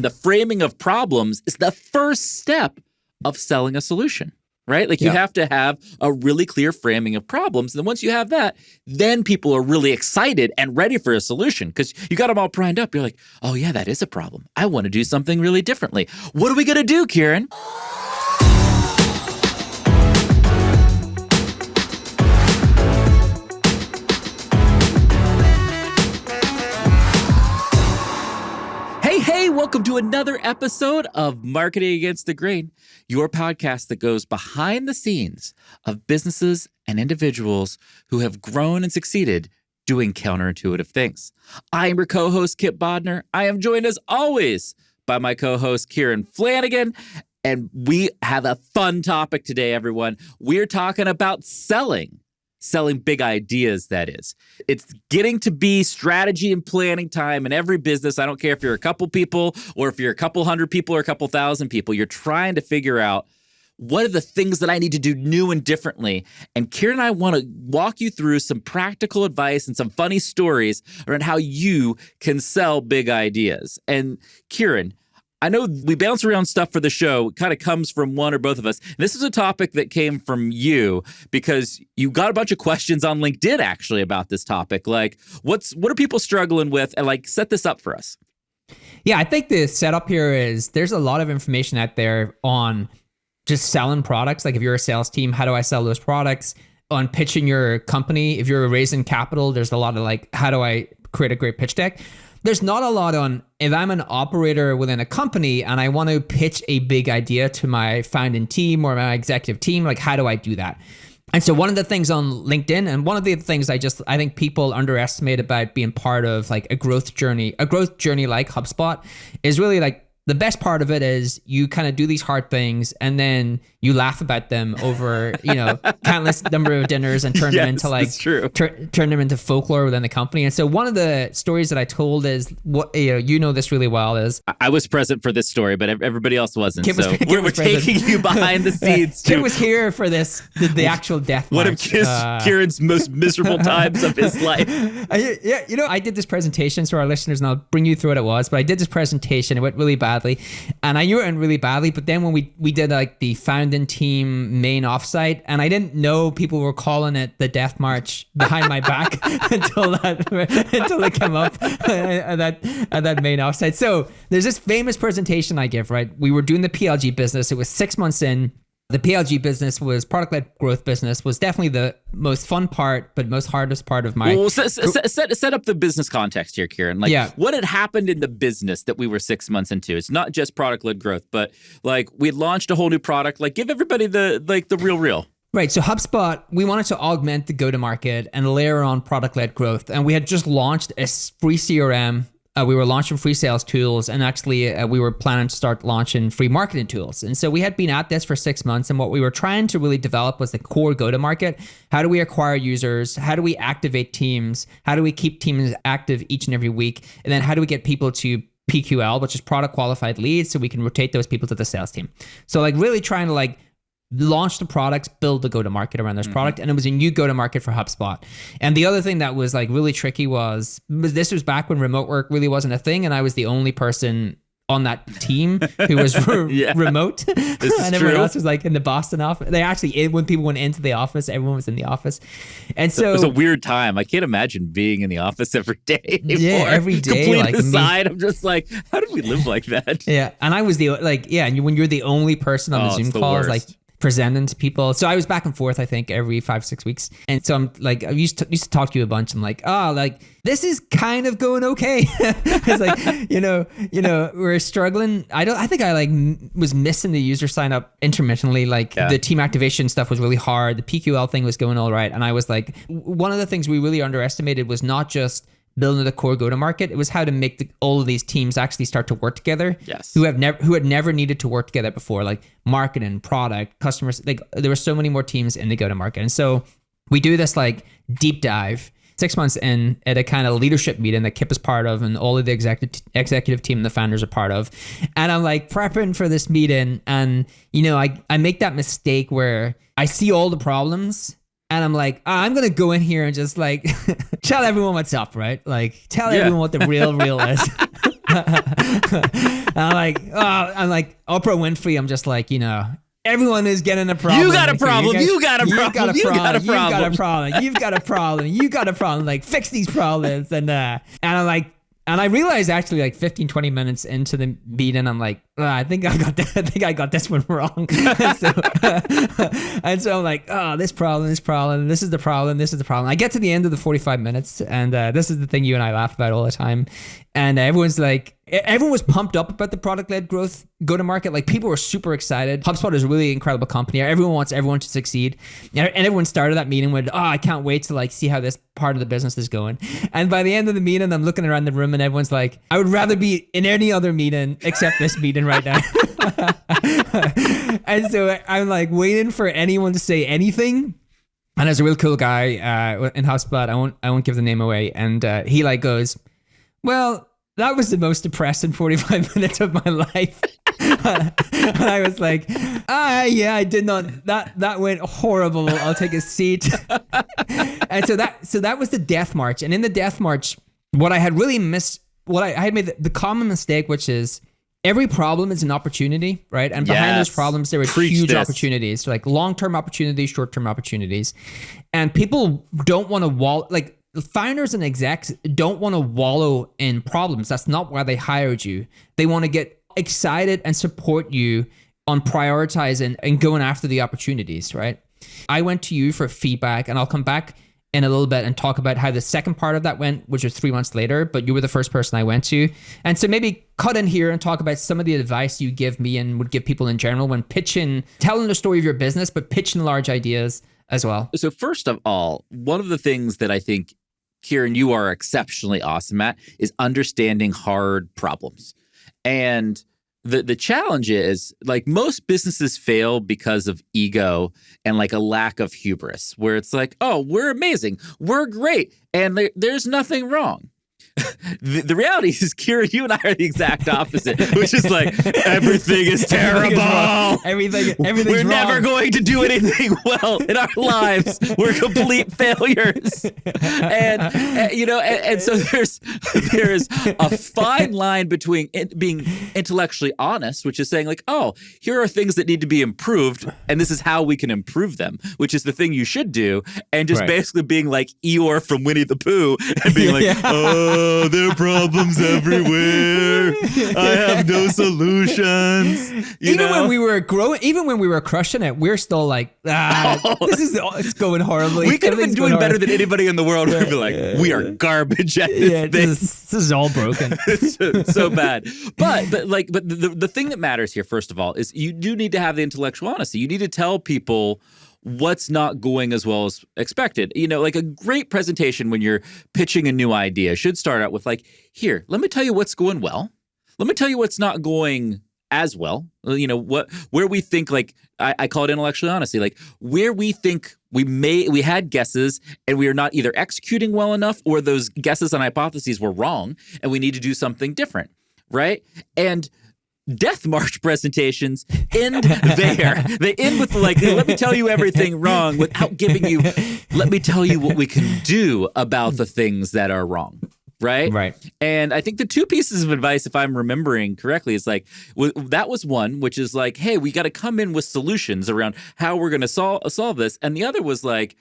The framing of problems is the first step of selling a solution, right? Like you have to have a really clear framing of problems. And then once you have that, then people are really excited and ready for a solution because you got them all primed up. You're like, oh yeah, that is a problem. I want to do something really differently. What are we going to do, Kieran? Hey, welcome to another episode of Marketing Against the Grain, your podcast that goes behind the scenes of businesses and individuals who have grown and succeeded doing counterintuitive things. I am your co-host, Kipp Bodner. I am joined as always by my co-host, Kieran Flanagan. And we have a fun topic today, everyone. We're talking about selling big ideas, that is. It's getting to be strategy and planning time in every business. I don't care if you're a couple people or if you're a couple hundred people or a couple thousand people. You're trying to figure out what are the things that I need to do new and differently. And Kieran and I want to walk you through some practical advice and some funny stories around how you can sell big ideas. And Kieran, I know we bounce around stuff for the show. It kind of comes from one or both of us. This is a topic that came from you because you got a bunch of questions on LinkedIn actually about this topic. Like, what are people struggling with? And like, set this up for us. Yeah, I think the setup here is there's a lot of information out there on just selling products. Like if you're a sales team, how do I sell those products? On pitching your company, if you're raising capital, there's a lot of like, how do I create a great pitch deck? There's not a lot on if I'm an operator within a company and I want to pitch a big idea to my founding team or my executive team, like how do I do that? And so one of the things on LinkedIn and one of the things I think people underestimate about being part of like a growth journey like HubSpot is really like the best part of it is you kind of do these hard things and then you laugh about them over, countless number of dinners and turn them into like, turn them into folklore within the company. And so one of the stories that I told is what, this really well is. I was present for this story, but everybody else wasn't. We're taking you behind the scenes too. Kip was here for this, the actual death One march. of Kieran's most miserable times of his life. I did this presentation, so our listeners, and I'll bring you through what it was, but I did this presentation, it went really badly. And I knew it went really badly, but then when we did like the founding team main offsite, and I didn't know people were calling it the death march behind my back until it came up at that main offsite. So there's this famous presentation I give, right? We were doing the PLG business. It was 6 months in. The PLG business was product-led growth business, was definitely the most fun part, but most hardest part of my... Well, set up the business context here, Kieran. What had happened in the business that we were 6 months into? It's not just product-led growth, but like we launched a whole new product. Like give everybody the real. Right. So HubSpot, we wanted to augment the go-to-market and layer on product-led growth. And we had just launched a free CRM. We were launching free sales tools, and actually we were planning to start launching free marketing tools. And so we had been at this for 6 months, and what we were trying to really develop was the core go-to-market. How do we acquire users? How do we activate teams? How do we keep teams active each and every week? And then how do we get people to PQL, which is product qualified leads, so we can rotate those people to the sales team? So like really trying to like launch the products, build the go-to-market around this product, and it was a new go-to-market for HubSpot. And the other thing that was like really tricky was this was back when remote work really wasn't a thing, and I was the only person on that team who was remote, and everyone else was like in the Boston office. They actually, when people went into the office, everyone was in the office, and so it was a weird time. I can't imagine being in the office every day anymore. Yeah, every day. Complete like aside, I'm just like, how did we live like that? Yeah, and I was when you're the only person on the Zoom call, it's like presenting to people. So I was back and forth, I think, every 5-6 weeks. And so I'm like, I used to talk to you a bunch. I'm like, this is kind of going okay. It's like, we're struggling. I think I was missing the user sign up intermittently. The team activation stuff was really hard. The PQL thing was going all right. And I was like, one of the things we really underestimated was not just building the core go-to-market. It was how to make all of these teams actually start to work together. Yes. Who had never needed to work together before, like marketing, product, customers. Like there were so many more teams in the go-to-market. And so we do this like deep dive 6 months in at a kind of leadership meeting that Kipp is part of and all of the executive team and the founders are part of. And I'm like prepping for this meeting, and I make that mistake where I see all the problems. And I'm like, I'm going to go in here and just like tell everyone what's up, right? Like tell everyone what the real is. I'm like Oprah Winfrey. I'm just like, everyone is getting a problem. You got a problem. You got a problem. You got a problem. You got a problem. You've got a problem. You got a problem. Like, fix these problems. And I'm like, and I realized actually like 15, 20 minutes into the meeting, I'm like, I think I got this one wrong. and so I'm like, this problem, this is the problem. I get to the end of the 45 minutes, and this is the thing you and I laugh about all the time. And everyone was pumped up about the product-led growth go-to-market. Like, people were super excited. HubSpot is a really incredible company. Everyone wants everyone to succeed. And everyone started that meeting with, I can't wait to like see how this part of the business is going. And by the end of the meeting, I'm looking around the room and everyone's like, I would rather be in any other meeting except this meeting right now. And so I'm like waiting for anyone to say anything. And there's a real cool guy in HubSpot. I won't give the name away. And he like goes, well, that was the most depressing 45 minutes of my life. And I was like, yeah, I did not. That went horrible. I'll take a seat. And so that was the death march. And in the death march, what I had really missed, I had made the common mistake, which is every problem is an opportunity, right? And behind those problems, there are huge opportunities, like long-term opportunities, short-term opportunities. And people don't want to founders and execs don't want to wallow in problems. That's not why they hired you. They want to get excited and support you on prioritizing and going after the opportunities, right? I went to you for feedback, and I'll come back in a little bit and talk about how the second part of that went, which was 3 months later, but you were the first person I went to. And so maybe cut in here and talk about some of the advice you give me and would give people in general when pitching, telling the story of your business, but pitching large ideas as well. So first of all, one of the things that I think, Kieran, you are exceptionally awesome at is understanding hard problems. And the challenge is, like, most businesses fail because of ego and like a lack of hubris, where it's like, oh, we're amazing, we're great, and there's nothing wrong. The reality is, Kieran, you and I are the exact opposite, which is like, everything is terrible. Everything's We're never going to do anything well in our lives. We're complete failures. And so there's a fine line between being intellectually honest, which is saying like, oh, here are things that need to be improved, and this is how we can improve them, which is the thing you should do, and just basically being like Eeyore from Winnie the Pooh and being like, oh, there are problems everywhere. I have no solutions. When we were growing, even when we were crushing it, we're still like, it's going horribly. We could have been doing better than anybody in the world. We'd be like, we are garbage at this thing. This is all broken. It's so bad. But the thing that matters here, first of all, is you do need to have the intellectual honesty. You need to tell people what's not going as well as expected. Like a great presentation when you're pitching a new idea should start out with like, here, let me tell you what's going well. Let me tell you what's not going as well. Where we think, like, I call it intellectual honesty, like where we think we had guesses and we are not either executing well enough, or those guesses and hypotheses were wrong and we need to do something different, right? And death march presentations end there. They end with like, let me tell you everything wrong without giving you, let me tell you what we can do about the things that are wrong. Right. And I think the two pieces of advice, if I'm remembering correctly, is like, that was one, which is like, hey, we got to come in with solutions around how we're going to solve this. And the other was like,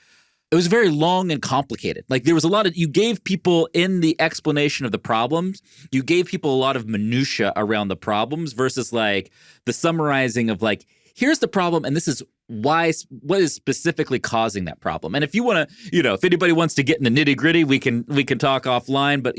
it was very long and complicated. Like, there was a lot of, you gave people in the explanation of the problems, you gave people a lot of minutia around the problems versus like the summarizing of like, here's the problem and this is what is specifically causing that problem. And if you want to, if anybody wants to get in the nitty gritty, we can talk offline, but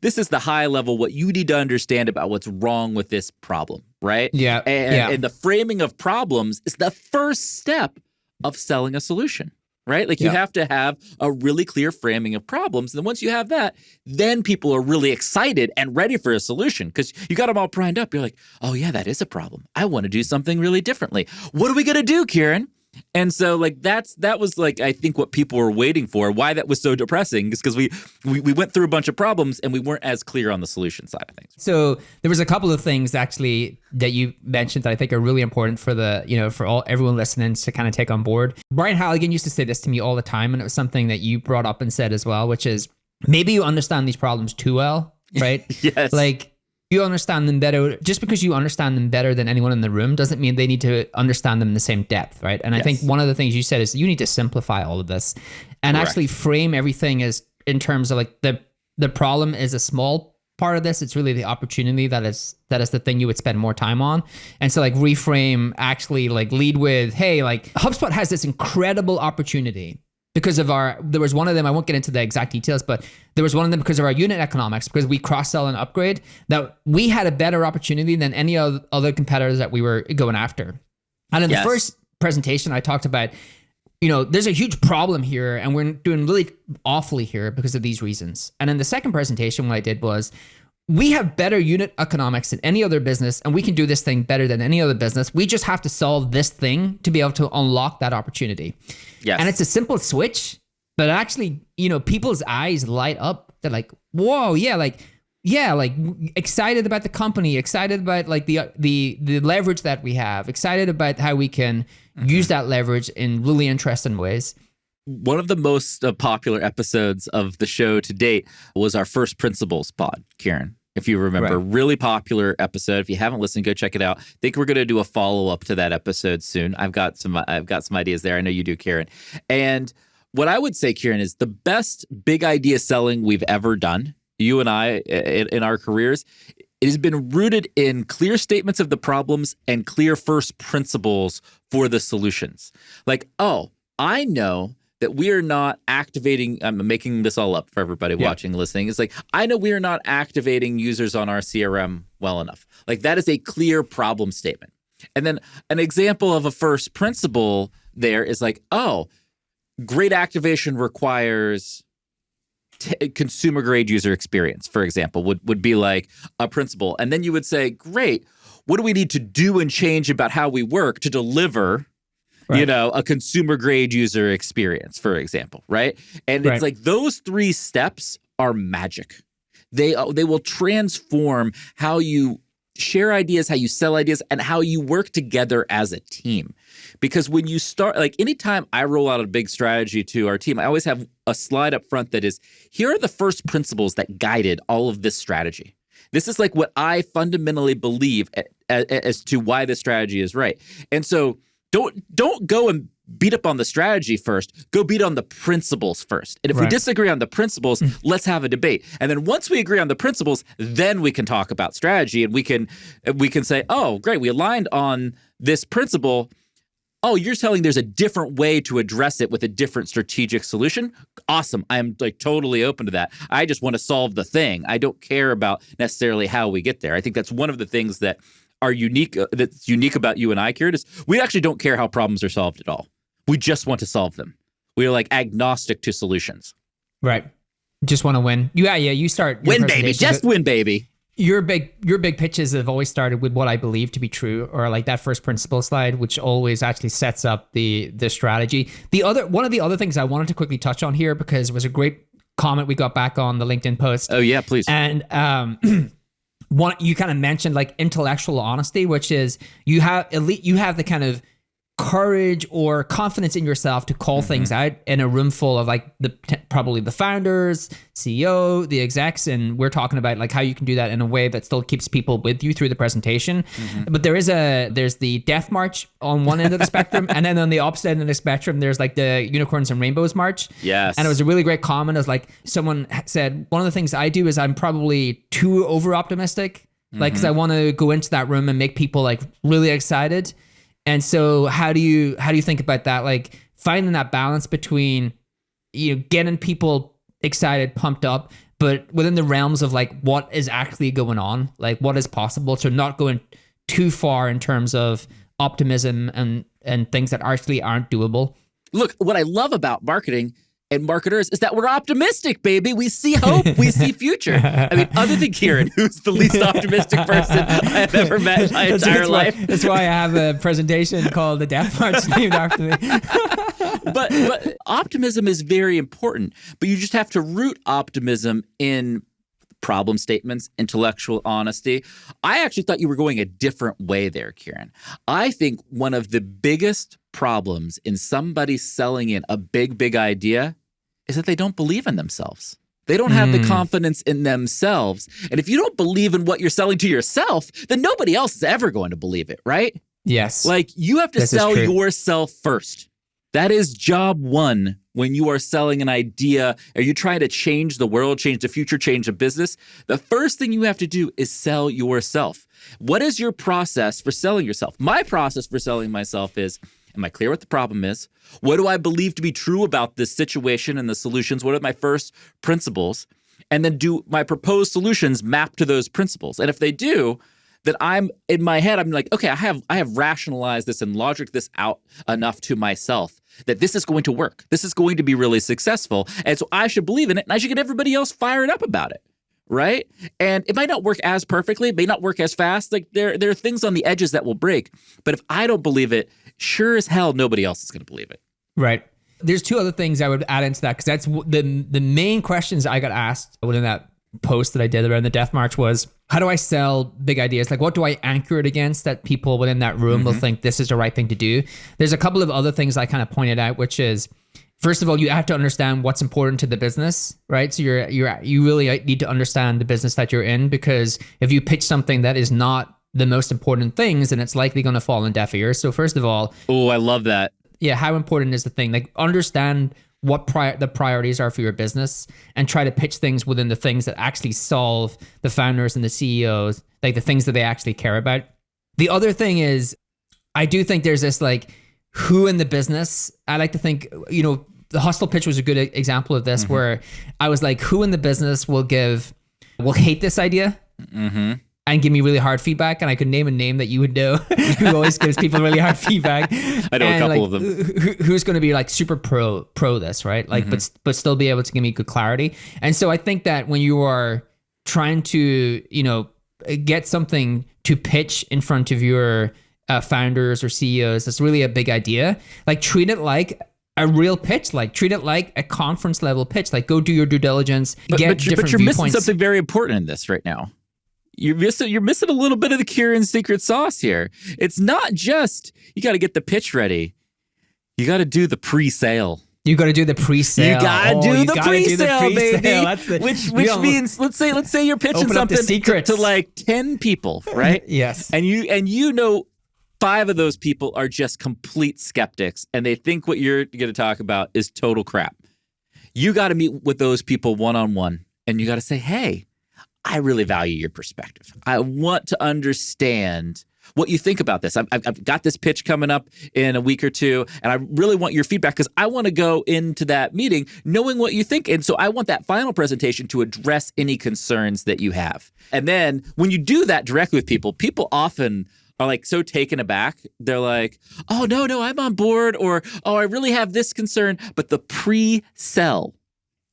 this is the high level, what you need to understand about what's wrong with this problem, right? Yeah. And the framing of problems is the first step of selling a solution. Right? Like, you have to have a really clear framing of problems. And then once you have that, then people are really excited and ready for a solution, because you got them all primed up. You're like, oh yeah, that is a problem. I want to do something really differently. What are we going to do, Kieran? And so like that was like, I think what people were waiting for, why that was so depressing, is because we went through a bunch of problems and we weren't as clear on the solution side of things. So there was a couple of things actually that you mentioned that I think are really important for everyone listening to kind of take on board. Brian Halligan used to say this to me all the time, and it was something that you brought up and said as well, which is maybe you understand these problems too well, right? Yes. Like, you understand them better. Just because you understand them better than anyone in the room doesn't mean they need to understand them in the same depth, right? And I think one of the things you said is you need to simplify all of this and actually frame everything as in terms of like the problem is a small part of this. It's really the opportunity that is the thing you would spend more time on. And so like reframe, actually like lead with, hey, like HubSpot has this incredible opportunity because there was one of them, I won't get into the exact details, but there was one of them because of our unit economics, because we cross-sell and upgrade, that we had a better opportunity than any other competitors that we were going after. And in the first presentation, I talked about, there's a huge problem here and we're doing really awfully here because of these reasons. And in the second presentation, what I did was, we have better unit economics than any other business and we can do this thing better than any other business. We just have to solve this thing to be able to unlock that opportunity. Yes. And it's a simple switch, but actually, people's eyes light up. They're like, whoa, like excited about the company, excited about like the leverage that we have, excited about how we can use that leverage in really interesting ways. One of the most popular episodes of the show to date was our first principles pod, Kieran. If you remember, really popular episode. If you haven't listened, go check it out. I think we're going to do a follow-up to that episode soon. I've got some ideas there. I know you do, Kieran. And what I would say, Kieran, is the best big idea selling we've ever done, you and I, in our careers, it has been rooted in clear statements of the problems and clear first principles for the solutions. Like, I know that we are not activating, I'm making this all up for everybody watching, listening. It's like, I know we are not activating users on our CRM well enough. Like that is a clear problem statement. And then an example of a first principle there is like, great activation requires consumer grade user experience, for example, would be like a principle. And then you would say, great, what do we need to do and change about how we work to deliver a consumer grade user experience, for example, right? And it's like those three steps are magic. They will transform how you share ideas, how you sell ideas, and how you work together as a team. Because when you start, like anytime I roll out a big strategy to our team, I always have a slide up front that is, here are the first principles that guided all of this strategy. This is like what I fundamentally believe as to why this strategy is right. And so don't go and beat up on the strategy first. Go beat on the principles first. And if we disagree on the principles, let's have a debate. And then once we agree on the principles, then we can talk about strategy and we can say, oh, great, we aligned on this principle. Oh, you're telling there's a different way to address it with a different strategic solution? Awesome. I'm like totally open to that. I just want to solve the thing. I don't care about necessarily how we get there. I think that's one of the things that are unique, that's unique about you and I, Kieran, is we actually don't care how problems are solved at all. We just want to solve them. We are like agnostic to solutions. Right. Just want to win. You start. Win, baby. Just win, baby. Your big pitches have always started with what I believe to be true, or like that first principle slide, which always actually sets up the strategy. One of the other things I wanted to quickly touch on here, because it was a great comment we got back on the LinkedIn post. Oh yeah, please. And you kind of mentioned like intellectual honesty, which is you have the kind of courage or confidence in yourself to call things out in a room full of like probably the founders, CEO, the execs, and we're talking about like how you can do that in a way that still keeps people with you through the presentation. But there's the death march on one end of the spectrum, and then on the opposite end of the spectrum, there's like the unicorns and rainbows march. Yes. And it was a really great comment. It was like someone said, one of the things I do is I'm probably too over optimistic, like because I want to go into that room and make people like really excited. And so how do you think about that? Like finding that balance between, getting people excited, pumped up, but within the realms of like what is actually going on, like what is possible, so not going too far in terms of optimism and things that actually aren't doable. Look, what I love about marketing and marketers is that we're optimistic, baby. We see hope. We see future. I mean, other than Kieran, who's the least optimistic person I've ever met in my entire life. That's why I have a presentation called The Death March named after me. But optimism is very important. But you just have to root optimism in problem statements, intellectual honesty. I actually thought you were going a different way there, Kieran. I think one of the biggest problems in somebody selling in a big idea is that they don't believe in themselves. They don't have the confidence in themselves. And if you don't believe in what you're selling to yourself, then nobody else is ever going to believe it, right? Yes. Like you have to sell yourself first. That is job one when you are selling an idea. Are you trying to change the world, change the future, change a business? The first thing you have to do is sell yourself. What is your process for selling yourself? My process for selling myself is, am I clear what the problem is? What do I believe to be true about this situation and the solutions? What are my first principles? And then do my proposed solutions map to those principles? And if they do, then I'm in my head, I'm like, okay, I have rationalized this and logic this out enough to myself that this is going to work. This is going to be really successful. And so I should believe in it and I should get everybody else fired up about it. Right? And it might not work as perfectly, it may not work as fast. Like there are things on the edges that will break. But if I don't believe it, sure as hell, nobody else is going to believe it. Right. There's two other things I would add into that, because that's the main questions I got asked within that post that I did around the Death March was, how do I sell big ideas? Like, what do I anchor it against that people within that room will think this is the right thing to do? There's a couple of other things I kind of pointed out, which is, first of all, you have to understand what's important to the business, right? So you really need to understand the business that you're in, because if you pitch something that is not the most important things, then it's likely going to fall on deaf ears. So first of all, oh, I love that. Yeah, how important is the thing? Like, understand what the priorities are for your business and try to pitch things within the things that actually solve the founders and the CEOs, like the things that they actually care about. The other thing is, I do think there's this like, who in the business, I like to think, the hustle pitch was a good example of this, where I was like, who in the business will hate this idea and give me really hard feedback? And I could name a name that you would know who always gives people really hard feedback. I know a couple of them. Who's going to be like super pro this, right? Like, but still be able to give me good clarity. And so I think that when you are trying to, get something to pitch in front of your founders or CEOs, that's really a big idea. Like, treat it like a real pitch. Like, treat it like a conference level pitch. Like, go do your due diligence, get different viewpoints. But you're missing something very important in this right now. You're missing a little bit of the Kieran secret sauce here. It's not just, you got to get the pitch ready. You got to do the pre-sale. You got to do the pre-sale. You got to do the pre-sale, baby. Which means, let's say you're pitching something to like 10 people, right? Yes. And you know 5 of those people are just complete skeptics and they think what you're going to talk about is total crap. You got to meet with those people one-on-one and you got to say, hey, I really value your perspective. I want to understand what you think about this. I've got this pitch coming up in a week or two, and I really want your feedback because I want to go into that meeting knowing what you think. And so I want that final presentation to address any concerns that you have. And then when you do that directly with people, people often are like so taken aback. They're like, oh, no, I'm on board, or, oh, I really have this concern. But the pre-sell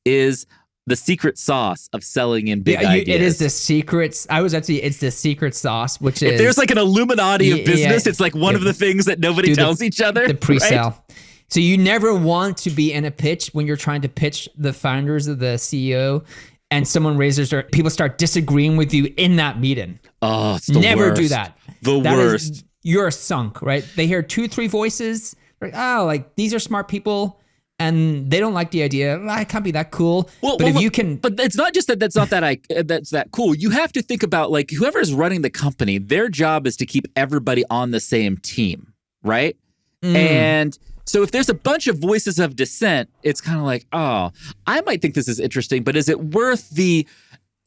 is the secret sauce of selling in big ideas. It is the secrets. It's the secret sauce, which is... If there's like an Illuminati of business, it's like one of the things that nobody tells each other. The pre-sale. Right? So you never want to be in a pitch when you're trying to pitch the founders of the CEO and someone raises their... People start disagreeing with you in that meeting. Oh, it's the Never worst. do that. The worst. You're sunk, right? They hear 2-3 voices. Like, oh, like these are smart people. And they don't like the idea. I can't be that cool. But it's not just that's that cool. You have to think about like whoever is running the company. Their job is to keep everybody on the same team, right? And so if there's a bunch of voices of dissent, it's kind of like, oh, I might think this is interesting, but is it worth the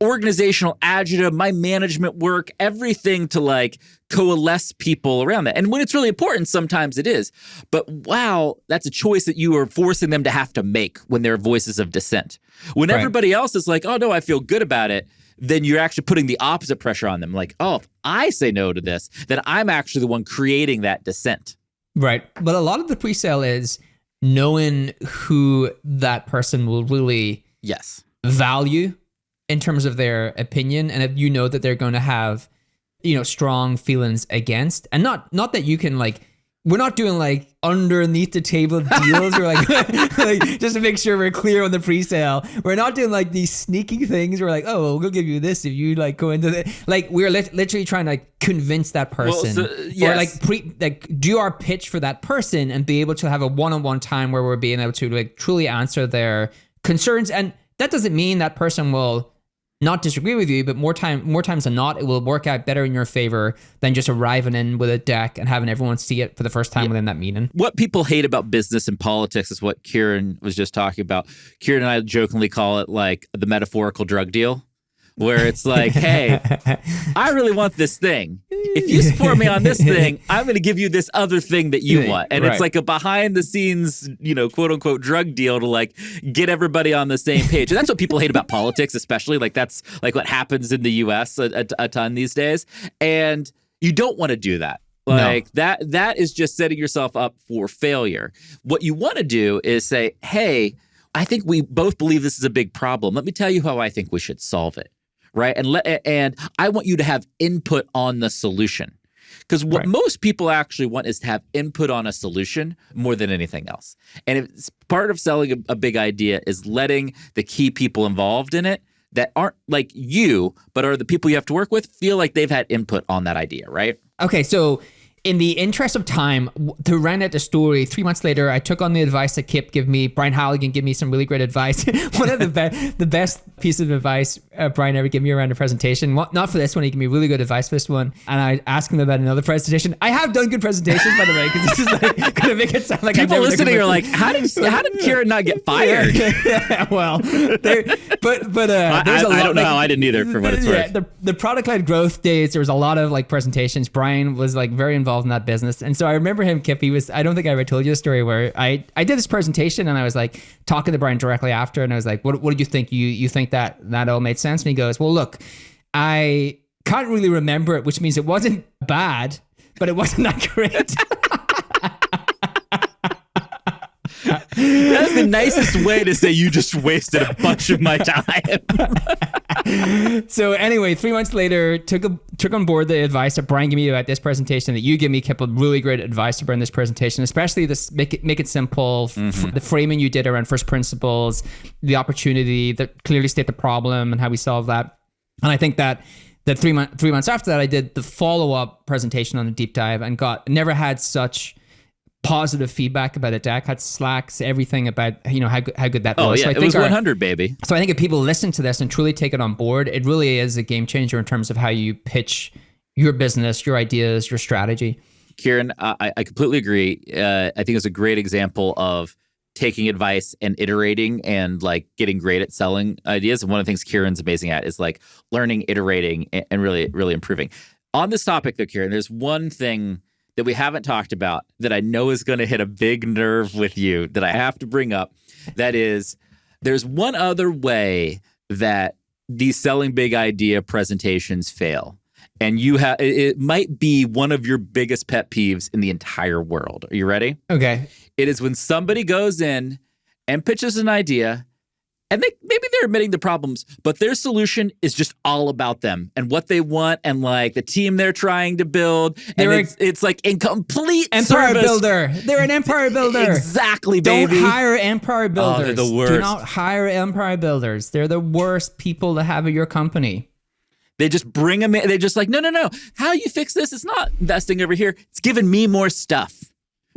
organizational agita, my management work, everything to like coalesce people around that? And when it's really important, sometimes it is. But wow, that's a choice that you are forcing them to have to make when there are voices of dissent. When everybody else is like, oh no, I feel good about it, then you're actually putting the opposite pressure on them. Like, oh, if I say no to this, then I'm actually the one creating that dissent. Right. But a lot of the pre-sale is knowing who that person will really value in terms of their opinion, and if you know that they're going to have, strong feelings against, and not that you can like, we're not doing like underneath the table deals or like, like just to make sure we're clear on the pre-sale. We're not doing like these sneaky things. We're like, oh, well, we'll give you this if you like go into the, like we're literally trying to like convince that person, or like do our pitch for that person and be able to have a one-on-one time where we're being able to like truly answer their concerns and that doesn't mean that person will not disagree with you, but more times than not, it will work out better in your favor than just arriving in with a deck and having everyone see it for the first time within that meeting. What people hate about business and politics is what Kieran was just talking about. Kieran and I jokingly call it like the metaphorical drug deal, where it's like, hey, I really want this thing. If you support me on this thing, I'm going to give you this other thing that you want. And it's like a behind the scenes, quote unquote drug deal to like get everybody on the same page. And that's what people hate about politics, especially. Like that's like what happens in the US a ton these days. And you don't want to do that. Like that is just setting yourself up for failure. What you want to do is say, hey, I think we both believe this is a big problem. Let me tell you how I think we should solve it. Right. And I want you to have input on the solution, because what most people actually want is to have input on a solution more than anything else. And it's part of selling a big idea is letting the key people involved in it that aren't like you, but are the people you have to work with, feel like they've had input on that idea. Right. Okay. So in the interest of time, to round out the story, 3 months later, I took on the advice that Kipp gave me. Brian Halligan gave me some really great advice. One of the best piece of advice Brian ever gave me around a presentation. Not for this one, he gave me really good advice for this one. And I asked him about another presentation. I have done good presentations, by the way, because this is like going to make it sound like people listening are like, how did Kieran not get fired? Well, there's a lot. I don't know how I didn't either, for what it's worth. The product-led growth days, there was a lot of like presentations. Brian was like very involved in that business. And so I remember him, Kipp, I don't think I ever told you a story where I did this presentation and I was like talking to Brian directly after, and I was like, what did you think? You think that all made sense? And he goes, well, look, I can't really remember it, which means it wasn't bad, but it wasn't that great. That's the nicest way to say you just wasted a bunch of my time. So anyway, 3 months later, took on board the advice that Brian gave me about this presentation, that you gave me, Kipp, really great advice to bring this presentation, especially this make it simple, the framing you did around first principles, the opportunity, that clearly state the problem and how we solve that. And I think that 3 months after that, I did the follow-up presentation on a deep dive and never had such positive feedback about the deck, had slacks, everything about how good that was. Oh yeah, so I it was 100, baby. So I think if people listen to this and truly take it on board, it really is a game changer in terms of how you pitch your business, your ideas, your strategy. Kieran, I completely agree. I think it's a great example of taking advice and iterating and like getting great at selling ideas. And one of the things Kieran's amazing at is like learning, iterating, and really, really improving. On this topic though, Kieran, there's one thing that we haven't talked about that I know is going to hit a big nerve with you that I have to bring up. That is, there's one other way that these selling big idea presentations fail. And it might be one of your biggest pet peeves in the entire world. Are you ready? Okay. It is when somebody goes in and pitches an idea, and maybe they're admitting the problems, but their solution is just all about them and what they want and like the team they're trying to build. And it's like in complete empire service. Builder. They're an empire builder. Exactly, baby. Don't hire empire builders. Oh, they're the worst. Do not hire empire builders. They're the worst people to have at your company. They just bring them in. They're just like, no. How you fix this? It's not investing over here. It's giving me more stuff.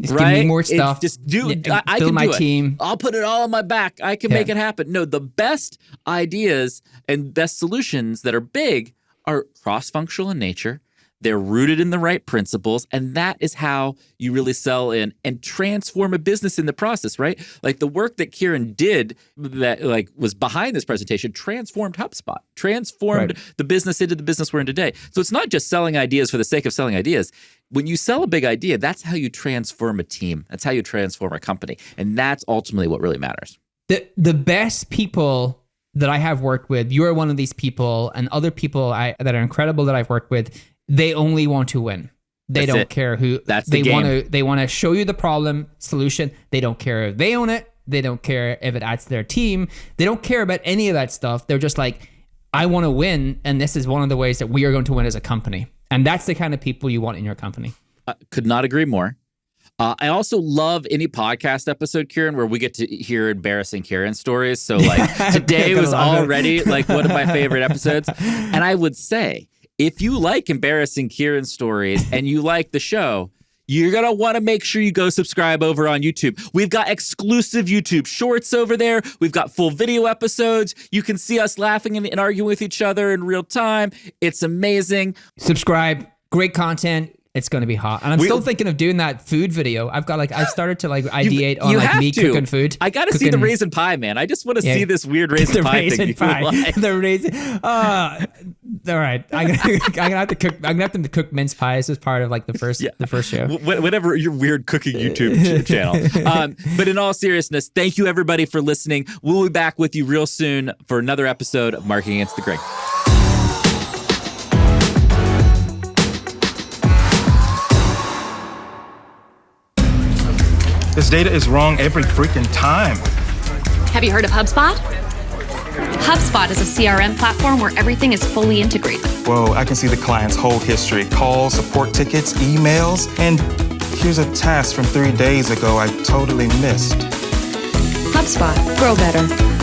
Just give me more stuff. Just I build can my do team. I'll put it all on my back. I can make it happen. No, the best ideas and best solutions that are big are cross-functional in nature. They're rooted in the right principles, and that is how you really sell in and transform a business in the process, right? Like the work that Kieran did that like was behind this presentation transformed HubSpot, transformed the business into the business we're in today. So it's not just selling ideas for the sake of selling ideas. When you sell a big idea, that's how you transform a team. That's how you transform a company. And that's ultimately what really matters. The best people that I have worked with, you are one of these people, and other people that are incredible that I've worked with, they only want to win. They don't care who. That's the game. They want to show you the problem, solution. They don't care if they own it. They don't care if it adds to their team. They don't care about any of that stuff. They're just like, I want to win, and this is one of the ways that we are going to win as a company. And that's the kind of people you want in your company. Could not agree more. I also love any podcast episode, Kieran, where we get to hear embarrassing Kieran stories. So like today was already like one of my favorite episodes. And I would say, if you like embarrassing Kieran stories and you like the show, you're going to want to make sure you go subscribe over on YouTube. We've got exclusive YouTube shorts over there. We've got full video episodes. You can see us laughing and arguing with each other in real time. It's amazing. Subscribe. Great content. It's going to be hot. And I'm still thinking of doing that food video. I've started to ideate on like me cooking food. I got to see the raisin pie, man. I just want to see this weird raisin pie thing. The raisin. All right. I'm gonna have to cook. I'm gonna have them to cook mince pies as part of like the first show. Whatever your weird cooking YouTube channel. But in all seriousness, thank you everybody for listening. We'll be back with you real soon for another episode of Marketing Against the Grain. This data is wrong every freaking time. Have you heard of HubSpot? HubSpot is a CRM platform where everything is fully integrated. Whoa, I can see the client's whole history, calls, support tickets, emails, and here's a task from 3 days ago I totally missed. HubSpot. Grow better.